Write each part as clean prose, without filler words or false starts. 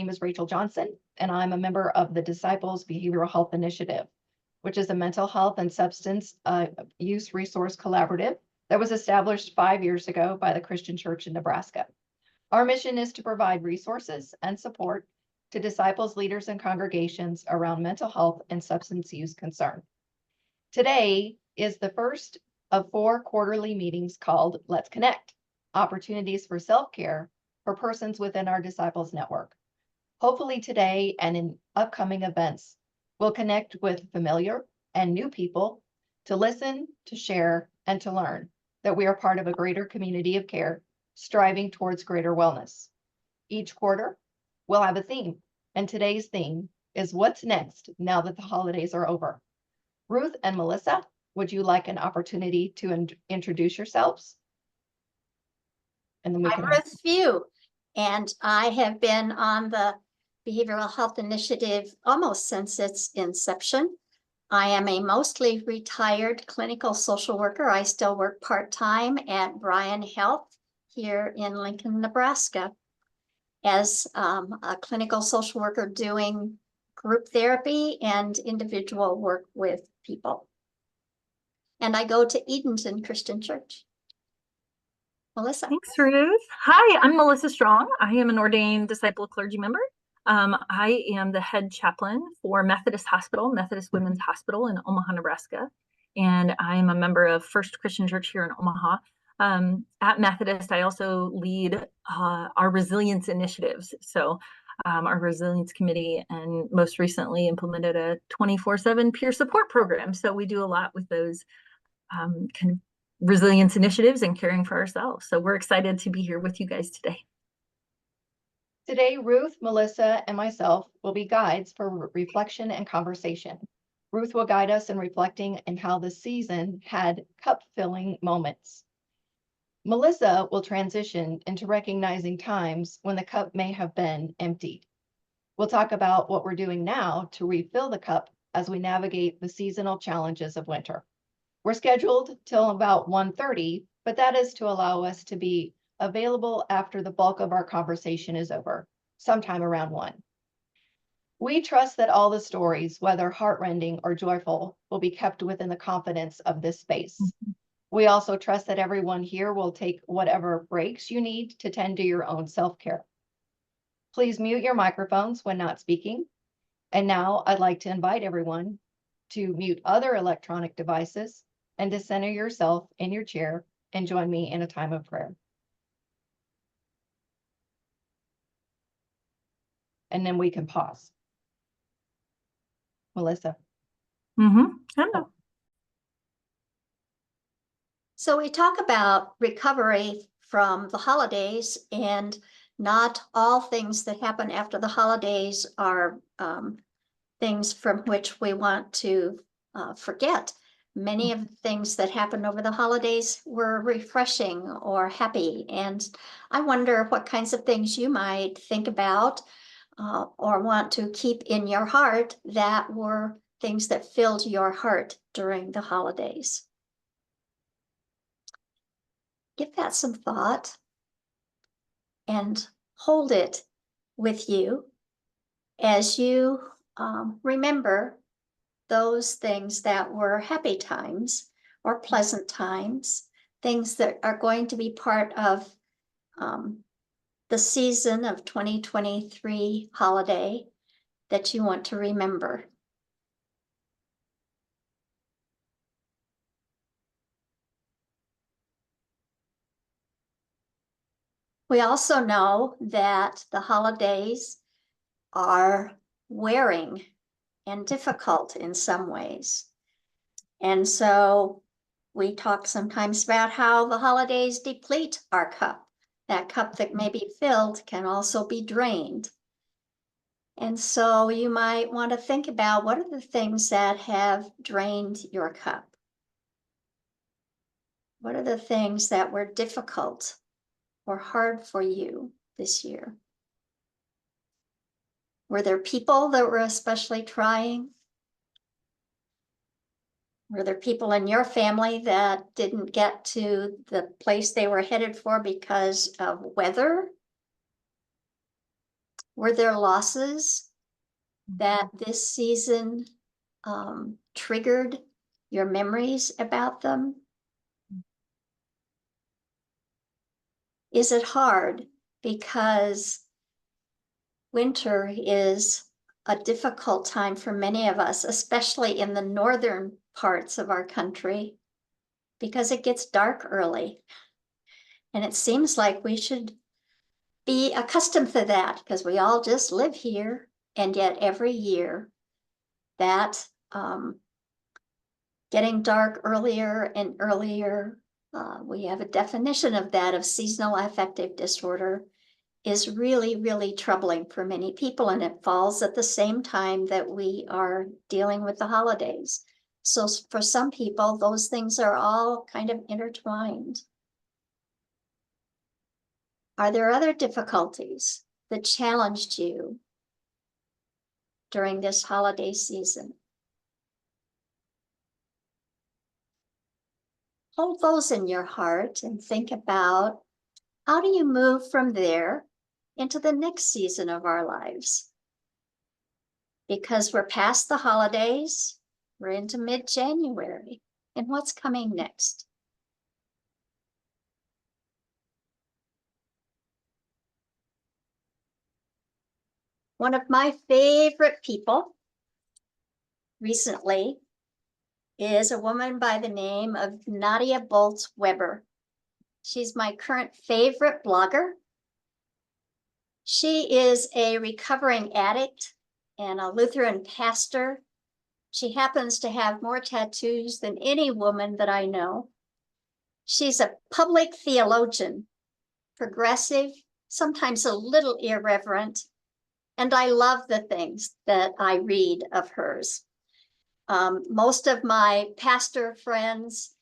name is Rachel Johnson, and I'm a member of the Disciples Behavioral Health Initiative, which is a mental health and substance use resource collaborative that was established 5 years ago by the Christian Church in Nebraska. Our mission is to provide resources and support to disciples, leaders, and congregations around mental health and substance use concern. Today is the first of 4 quarterly meetings called Let's Connect, opportunities for self-care for persons within our Disciples Network. Hopefully today and in upcoming events, we'll connect with familiar and new people to listen, to share, and to learn that we are part of a greater community of care, striving towards greater wellness. Each quarter, we'll have a theme, and today's theme is what's next now that the holidays are over. Ruth and Melissa, would you like an opportunity to introduce yourselves? And then we can. I'm Ruth Few, and I have been on the Behavioral Health Initiative almost since its inception. I am a mostly retired clinical social worker. I still work part-time at Bryan Health here in Lincoln, Nebraska, as a clinical social worker doing group therapy and individual work with people. And I go to Edenton Christian Church. Melissa. Thanks, Ruth. Hi, I'm Melissa Strong. I am an ordained disciple clergy member. I am the head chaplain for Methodist Hospital, Methodist Women's Hospital in Omaha, Nebraska. And I am a member of First Christian Church here in Omaha. At Methodist, I also lead our resilience initiatives. So our resilience committee, and most recently implemented a 24/7 peer support program. So we do a lot with those kind of resilience initiatives and caring for ourselves. So we're excited to be here with you guys today. Today, Ruth, Melissa, and myself will be guides for reflection and conversation. Ruth will guide us in reflecting on how the season had cup-filling moments. Melissa will transition into recognizing times when the cup may have been emptied. We'll talk about what we're doing now to refill the cup as we navigate the seasonal challenges of winter. We're scheduled till about 1:30, but that is to allow us to be available after the bulk of our conversation is over, sometime around 1. We trust that all the stories, whether heartrending or joyful, will be kept within the confidence of this space. We also trust that everyone here will take whatever breaks you need to tend to your own self-care. Please mute your microphones when not speaking. And now I'd like to invite everyone to mute other electronic devices and to center yourself in your chair and join me in a time of prayer. And then we can pause. Melissa. Hello. So we talk about recovery from the holidays, and not all things that happen after the holidays are things from which we want to forget. Many of the things that happened over the holidays were refreshing or happy. And I wonder what kinds of things you might think about or want to keep in your heart that were things that filled your heart during the holidays. Give that some thought and hold it with you as you remember those things that were happy times or pleasant times, things that are going to be part of the season of 2023 holiday that you want to remember. We also know that the holidays are wearing and difficult in some ways. And so we talk sometimes about how the holidays deplete our cup. That cup that may be filled can also be drained. And so you might want to think about, what are the things that have drained your cup? What are the things that were difficult or hard for you this year? Were there people that were especially trying? Were there people in your family that didn't get to the place they were headed for because of weather? Were there losses that this season triggered your memories about them? Is it hard because winter is a difficult time for many of us, especially in the northern parts of our country, because it gets dark early. And it seems like we should be accustomed to that because we all just live here. And yet every year that getting dark earlier and earlier, we have a definition of that, of seasonal affective disorder, is really, really troubling for many people. And it falls at the same time that we are dealing with the holidays. So for some people, those things are all kind of intertwined. Are there other difficulties that challenged you during this holiday season? Hold those in your heart and think about, how do you move from there into the next season of our lives? Because we're past the holidays, we're into mid-January, and what's coming next? One of my favorite people recently is a woman by the name of Nadia Bolz-Weber. She's my current favorite blogger. She is a recovering addict and a Lutheran pastor. She happens to have more tattoos than any woman that I know. She's a public theologian, progressive, sometimes a little irreverent, and I love the things that I read of hers. Most of my pastor friends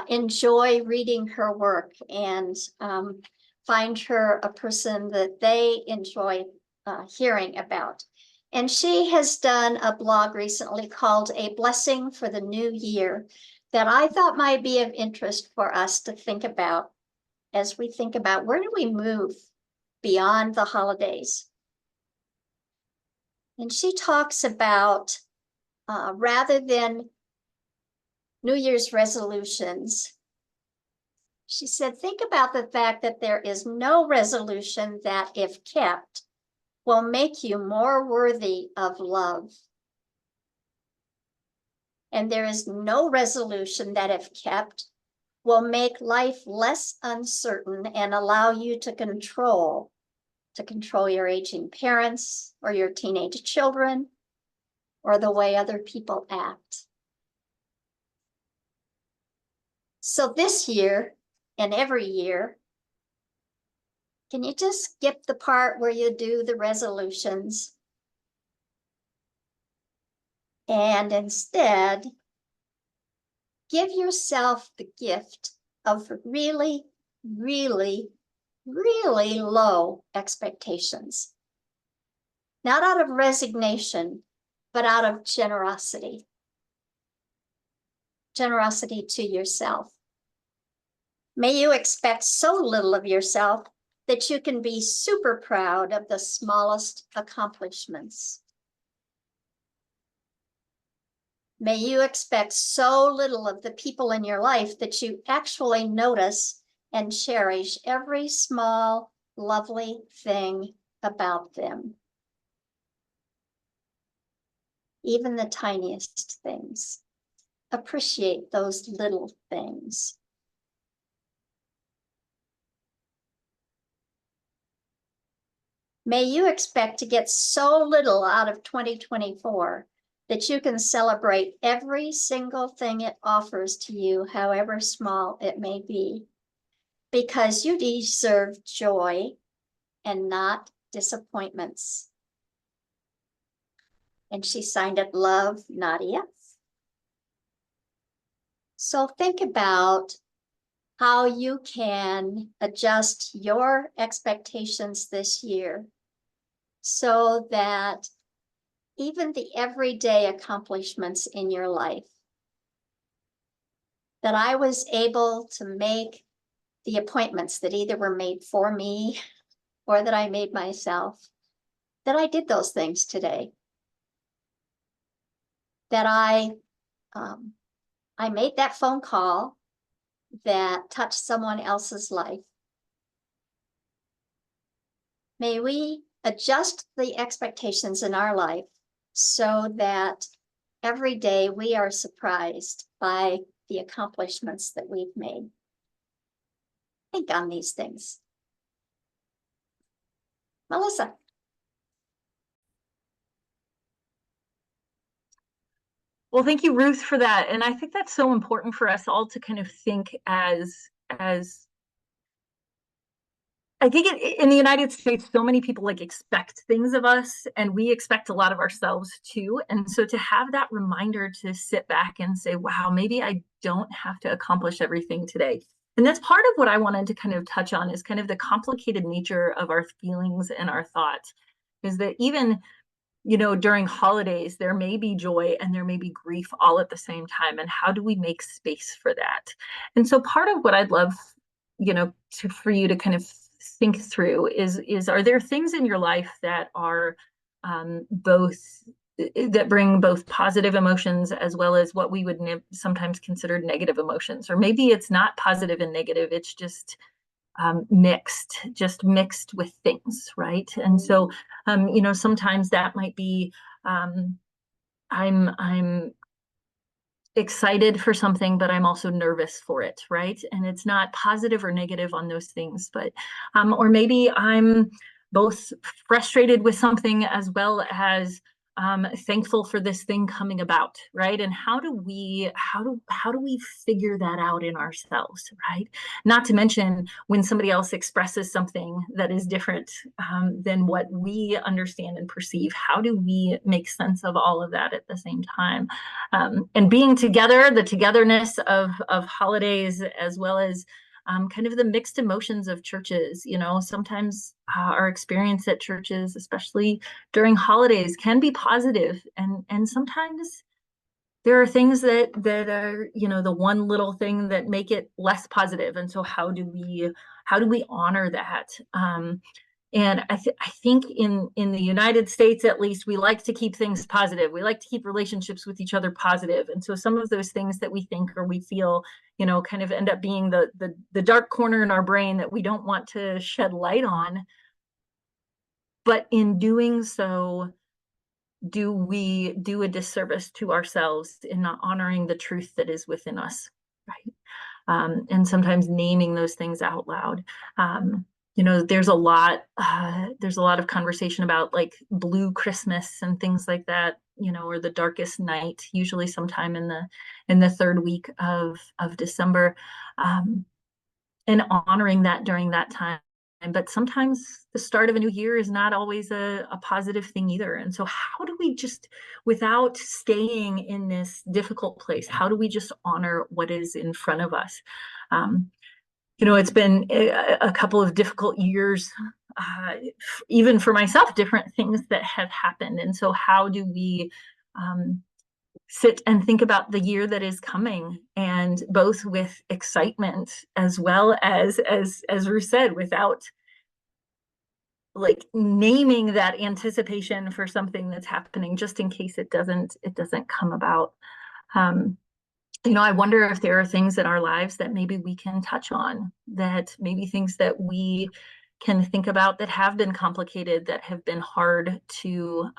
enjoy reading her work and find her a person that they enjoy hearing about. And she has done a blog recently called A Blessing for the New Year that I thought might be of interest for us to think about as we think about, where do we move beyond the holidays? And she talks about, rather than New Year's resolutions, she said, think about the fact that there is no resolution that, if kept, will make you more worthy of love. And there is no resolution that, if kept, will make life less uncertain and allow you to control your aging parents or your teenage children or the way other people act. So this year and every year, can you just skip the part where you do the resolutions and instead give yourself the gift of really, really, really low expectations? Not out of resignation, but out of generosity. Generosity to yourself. May you expect so little of yourself that you can be super proud of the smallest accomplishments. May you expect so little of the people in your life that you actually notice and cherish every small, lovely thing about them. Even the tiniest things. Appreciate those little things. May you expect to get so little out of 2024 that you can celebrate every single thing it offers to you, however small it may be, because you deserve joy and not disappointments. And she signed it, Love, Nadia. So think about how you can adjust your expectations this year so that even the everyday accomplishments in your life, that I was able to make the appointments that either were made for me or that I made myself, that I did those things today. That I made that phone call that touched someone else's life. May we adjust the expectations in our life so that every day we are surprised by the accomplishments that we've made. Think on these things. Melissa. Well, thank you, Ruth, for that. And I think that's so important for us all to kind of think as I think in the United States, so many people like expect things of us, and we expect a lot of ourselves too. And so to have that reminder to sit back and say, wow, maybe I don't have to accomplish everything today. And that's part of what I wanted to kind of touch on, is kind of the complicated nature of our feelings and our thoughts. Is that even, you know, during holidays, there may be joy and there may be grief all at the same time. And how do we make space for that? And so part of what I'd love, you know, for you to kind of think through is are there things in your life that are that bring both positive emotions as well as what we would sometimes consider negative emotions? Or maybe it's not positive and negative, it's just mixed with things, right? And so, you know, sometimes that might be, I'm excited for something, but I'm also nervous for it, right? And it's not positive or negative on those things, but, or maybe I'm both frustrated with something as well as thankful for this thing coming about, right? And how do we figure that out in ourselves, right? Not to mention when somebody else expresses something that is different than what we understand and perceive. How do we make sense of all of that at the same time? And being together, the togetherness of holidays, as well as kind of the mixed emotions of churches. You know, sometimes our experience at churches, especially during holidays, can be positive, and sometimes there are things that are, you know, the one little thing that make it less positive. And so how do we honor that? And I think in the United States, at least, we like to keep things positive. We like to keep relationships with each other positive. And so some of those things that we think or we feel, you know, kind of end up being the dark corner in our brain that we don't want to shed light on. But in doing so, do we do a disservice to ourselves in not honoring the truth that is within us, right? And sometimes naming those things out loud. You know, there's a lot of conversation about like blue Christmas and things like that, you know, or the darkest night, usually sometime in the third week of December, and honoring that during that time. But sometimes the start of a new year is not always a positive thing either. And so how do we just, without staying in this difficult place, how do we just honor what is in front of us? You know, it's been a couple of difficult years, even for myself, different things that have happened. And so how do we sit and think about the year that is coming, and both with excitement as well as Ruth said, without like naming that anticipation for something that's happening, just in case it doesn't come about. You know, I wonder if there are things in our lives that maybe we can touch on, that maybe things that we can think about that have been complicated, that have been hard to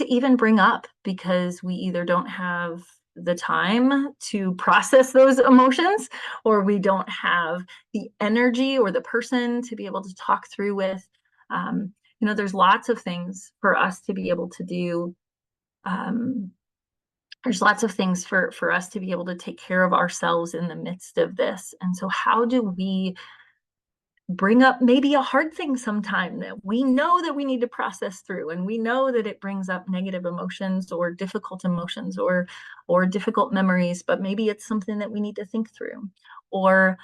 even bring up, because we either don't have the time to process those emotions, or we don't have the energy or the person to be able to talk through with. You know, there's lots of things for us to be able to do. There's lots of things for us to be able to take care of ourselves in the midst of this. And so how do we bring up maybe a hard thing sometime that we know that we need to process through, and we know that it brings up negative emotions or difficult emotions or difficult memories, but maybe it's something that we need to think through, or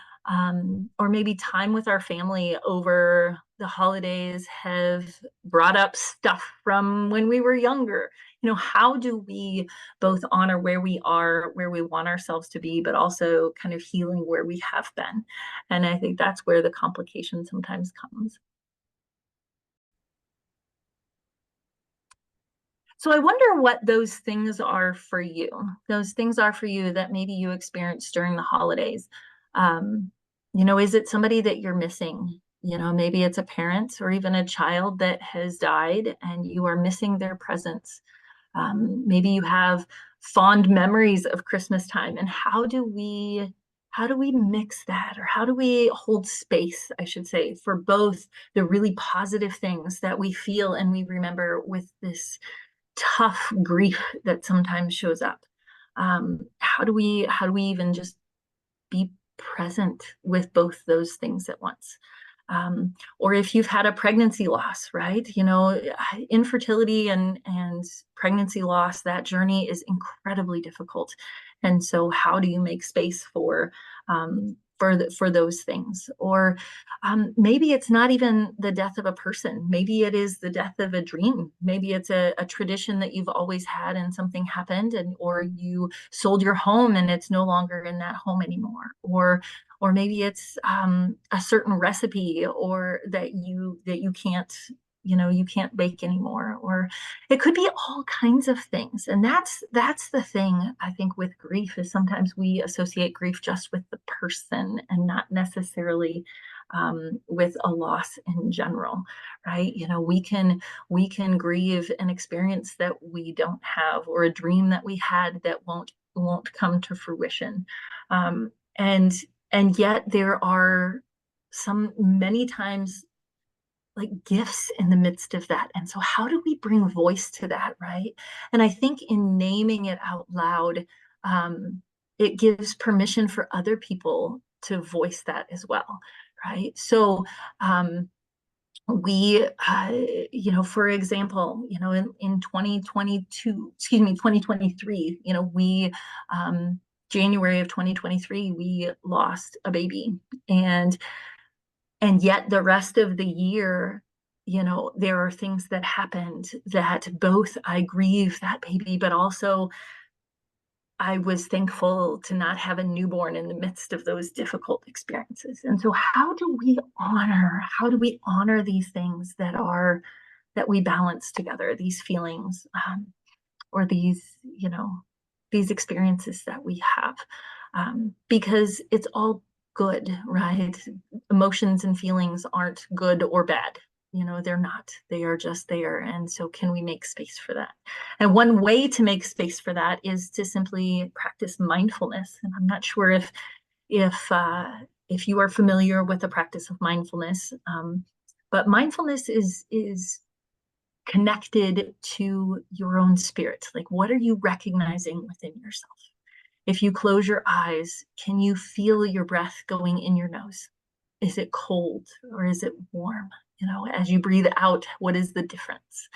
maybe time with our family over the holidays have brought up stuff from when we were younger. You know, how do we both honor where we are, where we want ourselves to be, but also kind of healing where we have been? And I think that's where the complication sometimes comes. So I wonder what those things are for you. Those things are for you that maybe you experienced during the holidays. Um, is it somebody that you're missing? Maybe it's a parent or even a child that has died and you are missing their presence. Maybe you have fond memories of Christmas time, and how do we mix that, or how do we hold space, I should say, for both the really positive things that we feel and we remember with this tough grief that sometimes shows up? How do we even just be present with both those things at once? Or if you've had a pregnancy loss, right? Infertility and pregnancy loss, that journey is incredibly difficult. And so how do you make space for those things? Or maybe it's not even the death of a person. Maybe it is the death of a dream. Maybe it's a tradition that you've always had and something happened, or you sold your home and it's no longer in that home anymore. Or maybe it's a certain recipe, or that you can't bake anymore. Or it could be all kinds of things. And that's the thing, I think, with grief, is sometimes we associate grief just with the person and not necessarily with a loss in general, right? We can grieve an experience that we don't have, or a dream that we had that won't come to fruition. And yet there are many times, like, gifts in the midst of that. And so how do we bring voice to that, right? And I think in naming it out loud, it gives permission for other people to voice that as well, right? So we for example, in 2023, we January of 2023, we lost a baby. And yet the rest of the year, there are things that happened that both I grieve that baby, but also I was thankful to not have a newborn in the midst of those difficult experiences. And so how do we honor these things that we balance together, these feelings, or these experiences that we have? Because it's all good, right? Emotions and feelings aren't good or bad. They're not. They are just there. And so can we make space for that? And one way to make space for that is to simply practice mindfulness. And I'm not sure if you are familiar with the practice of mindfulness, but mindfulness is connected to your own spirit. Like, what are you recognizing within yourself? If you close your eyes, can you feel your breath going in your nose? Is it cold or is it warm? As you breathe out, what is the difference?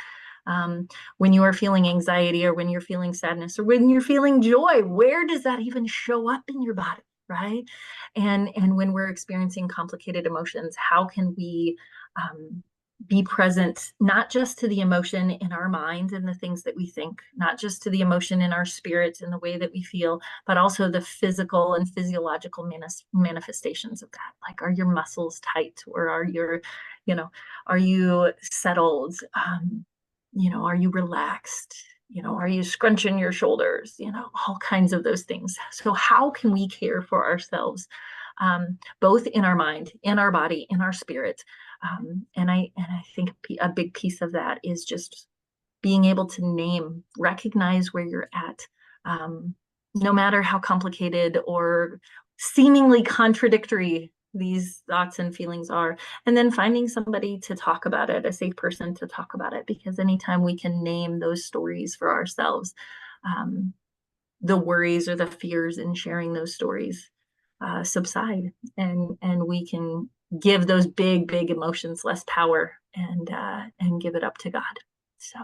When you are feeling anxiety, or when you're feeling sadness, or when you're feeling joy, where does that even show up in your body, right? And when we're experiencing complicated emotions, how can we be present, not just to the emotion in our mind and the things that we think, not just to the emotion in our spirit and the way that we feel, but also the physical and physiological manifestations of that. Like, are your muscles tight, or are you settled? Are you relaxed? Are you scrunching your shoulders? All kinds of those things. So how can we care for ourselves, both in our mind, in our body, in our spirit? And I think a big piece of that is just being able to recognize where you're at, no matter how complicated or seemingly contradictory these thoughts and feelings are, and then finding somebody to talk about it, a safe person to talk about it, because anytime we can name those stories for ourselves, the worries or the fears in sharing those stories subside, and we can give those big emotions less power, and give it up to God. So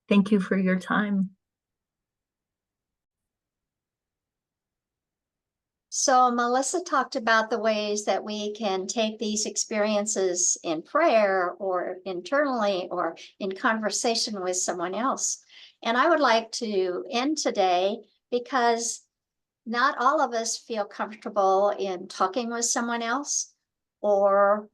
thank you for your time. So Melissa talked about the ways that we can take these experiences in prayer, or internally, or in conversation with someone else. And I would like to end today, because not all of us feel comfortable in talking with someone else, or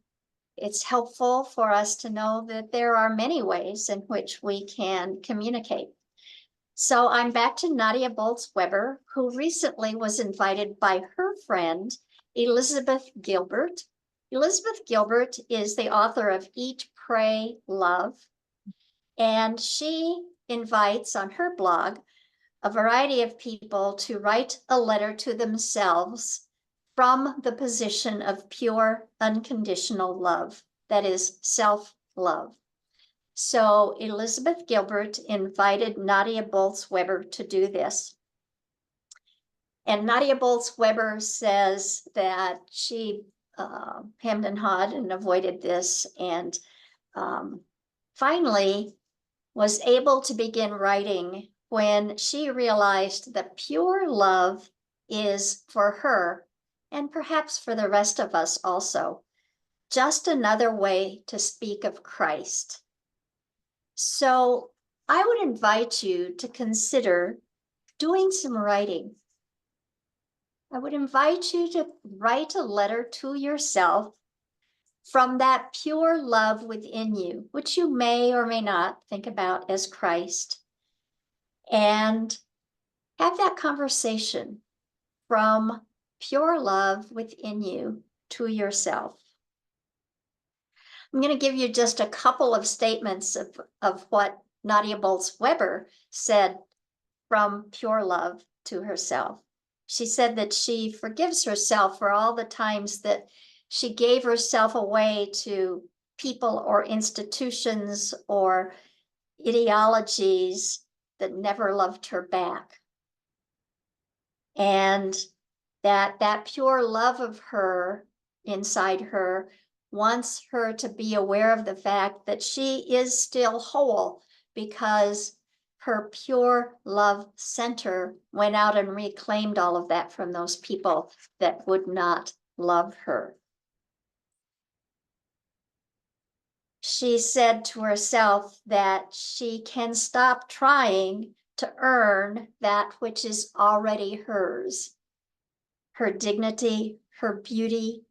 it's helpful for us to know that there are many ways in which we can communicate. So I'm back to Nadia Bolz-Weber, who recently was invited by her friend, Elizabeth Gilbert. Elizabeth Gilbert is the author of Eat, Pray, Love. And she invites on her blog a variety of people to write a letter to themselves from the position of pure, unconditional love, that is self-love. So Elizabeth Gilbert invited Nadia Bolz-Weber to do this. And Nadia Bolz-Weber says that she hemmed and hawed and avoided this, and finally was able to begin writing when she realized that pure love is for her, and perhaps for the rest of us also, just another way to speak of Christ. So I would invite you to consider doing some writing. I would invite you to write a letter to yourself from that pure love within you, which you may or may not think about as Christ, and have that conversation from pure love within you to yourself. I'm going to give you just a couple of statements of what Nadia Bolz-Weber said from pure love to herself. She said that she forgives herself for all the times that she gave herself away to people or institutions or ideologies that never loved her back. And that pure love of her inside her wants her to be aware of the fact that she is still whole, because her pure love center went out and reclaimed all of that from those people that would not love her. She said to herself that she can stop trying to earn that which is already hers. Her dignity, her beauty,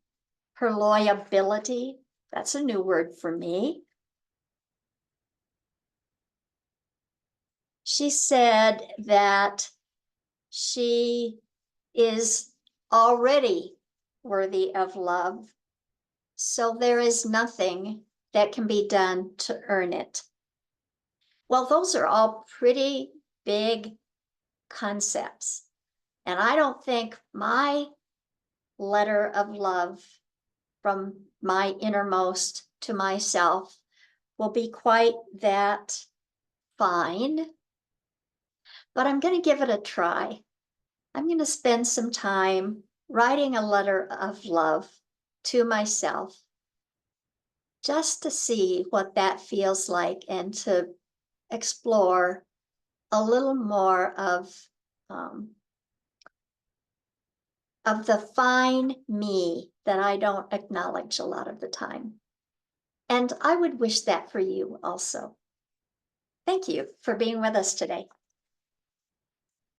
her loyalty. That's a new word for me. She said that she is already worthy of love, so there is nothing that can be done to earn it. Well, those are all pretty big concepts, and I don't think my letter of love from my innermost to myself will be quite that fine, but I'm going to give it a try. I'm going to spend some time writing a letter of love to myself, just to see what that feels like, and to explore a little more of the fine me that I don't acknowledge a lot of the time. And I would wish that for you also. Thank you for being with us today.